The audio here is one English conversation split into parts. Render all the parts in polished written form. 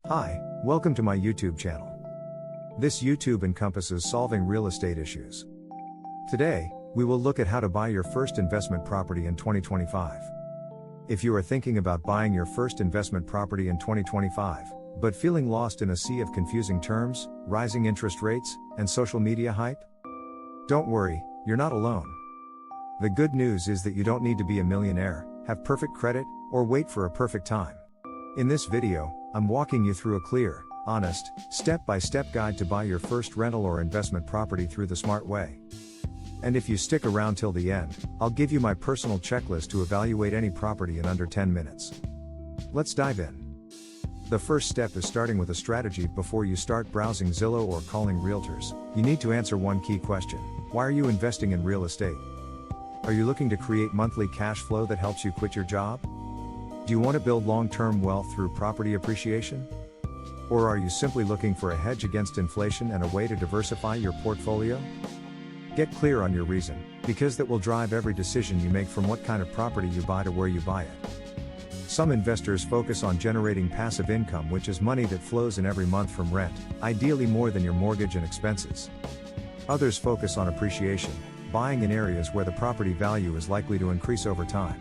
Hi, welcome to my YouTube channel. This YouTube encompasses solving real estate issues. Today, we will look at how to buy your first investment property in 2025. If you are thinking about buying your first investment property in 2025, but feeling lost in a sea of confusing terms, rising interest rates, and social media hype, don't worry, you're not alone. The good news is that you don't need to be a millionaire, have perfect credit, or wait for a perfect time. In this video, I'm walking you through a clear, honest, step-by-step guide to buy your first rental or investment property through the smart way. And if you stick around till the end, I'll give you my personal checklist to evaluate any property in under 10 minutes. Let's dive in. The first step is starting with a strategy. Before you start browsing Zillow or calling realtors, you need to answer one key question. Why are you investing in real estate? Are you looking to create monthly cash flow that helps you quit your job? Do you want to build long-term wealth through property appreciation? Or are you simply looking for a hedge against inflation and a way to diversify your portfolio? Get clear on your reason, because that will drive every decision you make, from what kind of property you buy to where you buy it. Some investors focus on generating passive income, which is money that flows in every month from rent, ideally more than your mortgage and expenses. Others focus on appreciation, buying in areas where the property value is likely to increase over time.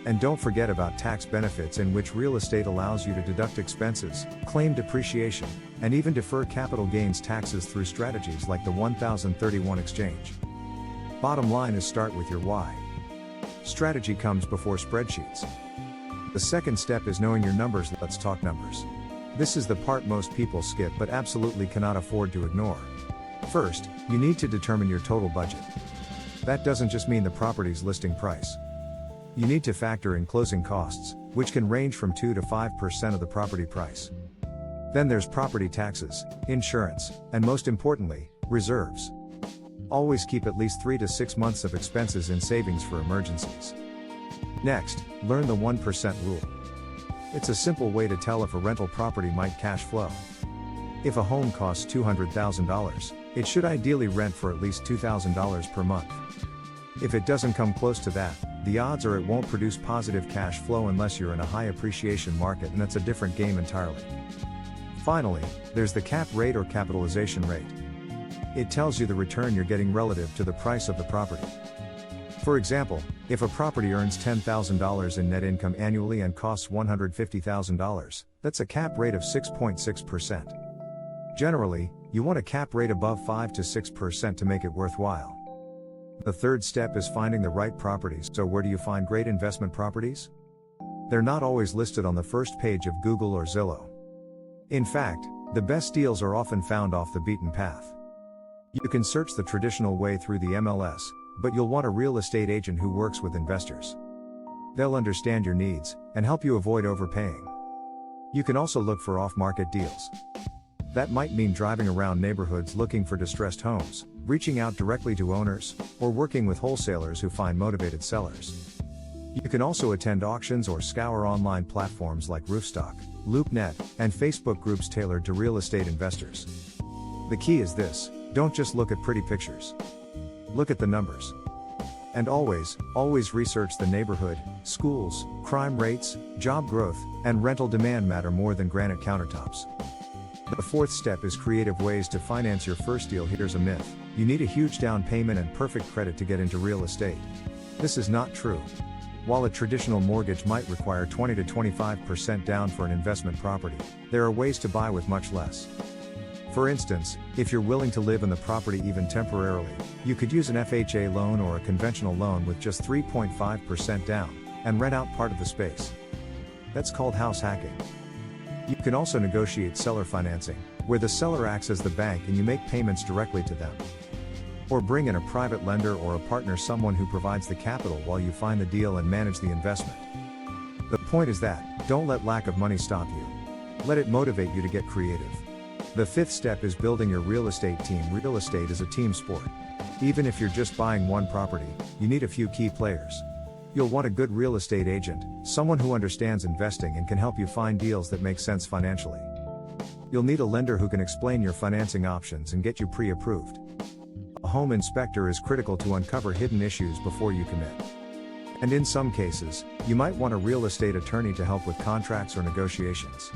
And don't forget about tax benefits, in which real estate allows you to deduct expenses, claim depreciation, and even defer capital gains taxes through strategies like the 1031 exchange. Bottom line is, start with your why. Strategy comes before spreadsheets. The second step is knowing your numbers. Let's talk numbers. This is the part most people skip but absolutely cannot afford to ignore. First, you need to determine your total budget. That doesn't just mean the property's listing price. You need to factor in closing costs, which can range from 2 to 5% of the property price. Then there's property taxes, insurance, and most importantly, reserves. Always keep at least 3 to 6 months of expenses in savings for emergencies. Next, learn the 1% rule. It's a simple way to tell if a rental property might cash flow. If a home costs $200,000, it should ideally rent for at least $2,000 per month. If it doesn't come close to that, the odds are it won't produce positive cash flow unless you're in a high appreciation market, and that's a different game entirely. Finally, there's the cap rate or capitalization rate. It tells you the return you're getting relative to the price of the property. For example, if a property earns $10,000 in net income annually and costs $150,000, that's a cap rate of 6.6%. Generally, you want a cap rate above 5 to 6% to make it worthwhile. The third step is finding the right properties. So where do you find great investment properties? They're not always listed on the first page of Google or Zillow. In fact, the best deals are often found off the beaten path. You can search the traditional way through the MLS, but you'll want a real estate agent who works with investors. They'll understand your needs and help you avoid overpaying. You can also look for off-market deals. That might mean driving around neighborhoods looking for distressed homes, reaching out directly to owners, or working with wholesalers who find motivated sellers. You can also attend auctions or scour online platforms like Roofstock, LoopNet, and Facebook groups tailored to real estate investors. The key is this: don't just look at pretty pictures. Look at the numbers. And always research the neighborhood. Schools, crime rates, job growth, and rental demand matter more than granite countertops. The fourth step is creative ways to finance your first deal. Here's a myth: you need a huge down payment and perfect credit to get into real estate. This is not true. While a traditional mortgage might require 20 to 25% down for an investment property, there are ways to buy with much less. For instance, if you're willing to live in the property even temporarily, you could use an FHA loan or a conventional loan with just 3.5% down, and rent out part of the space. That's called house hacking. You can also negotiate seller financing, where the seller acts as the bank and you make payments directly to them. Or bring in a private lender or a partner, someone who provides the capital while you find the deal and manage the investment. The point is that, don't let lack of money stop you. Let it motivate you to get creative. The fifth step is building your real estate team. Real estate is a team sport. Even if you're just buying one property, you need a few key players. You'll want a good real estate agent, someone who understands investing and can help you find deals that make sense financially. You'll need a lender who can explain your financing options and get you pre-approved. A home inspector is critical to uncover hidden issues before you commit. And in some cases, you might want a real estate attorney to help with contracts or negotiations.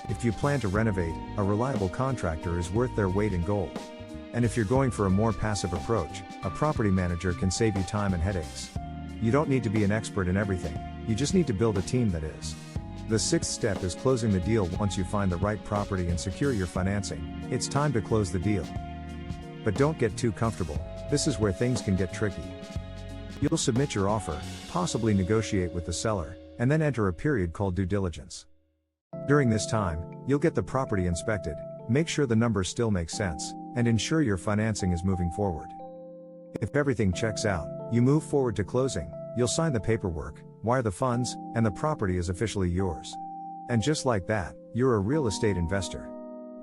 If you plan to renovate, a reliable contractor is worth their weight in gold. And if you're going for a more passive approach, a property manager can save you time and headaches. You don't need to be an expert in everything, you just need to build a team that is. The sixth step is closing the deal. Once you find the right property and secure your financing, it's time to close the deal. But don't get too comfortable, this is where things can get tricky. You'll submit your offer, possibly negotiate with the seller, and then enter a period called due diligence. During this time, you'll get the property inspected, make sure the numbers still make sense, and ensure your financing is moving forward. If everything checks out, you move forward to closing, you'll sign the paperwork, wire the funds, and the property is officially yours. And just like that, you're a real estate investor.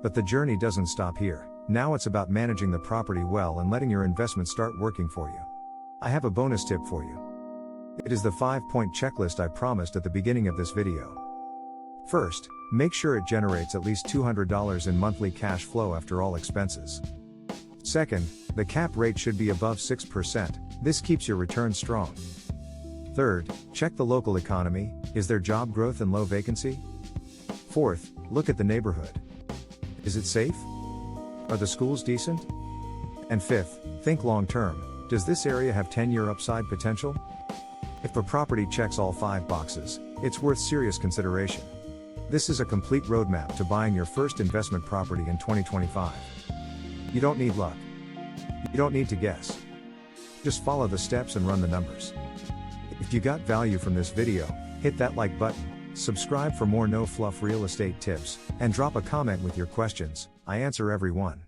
But the journey doesn't stop here. Now it's about managing the property well and letting your investment start working for you. I have a bonus tip for you. It is the 5-point checklist I promised at the beginning of this video. First, make sure it generates at least $200 in monthly cash flow after all expenses. Second, the cap rate should be above 6%, this keeps your return strong. Third, check the local economy, is there job growth and low vacancy? Fourth, look at the neighborhood. Is it safe? Are the schools decent? And fifth, think long term, does this area have 10-year upside potential? If a property checks all 5 boxes, it's worth serious consideration. This is a complete roadmap to buying your first investment property in 2025. You don't need luck. You don't need to guess. Just follow the steps and run the numbers. If you got value from this video, hit that like button, subscribe for more no-fluff real estate tips, and drop a comment with your questions. I answer every one.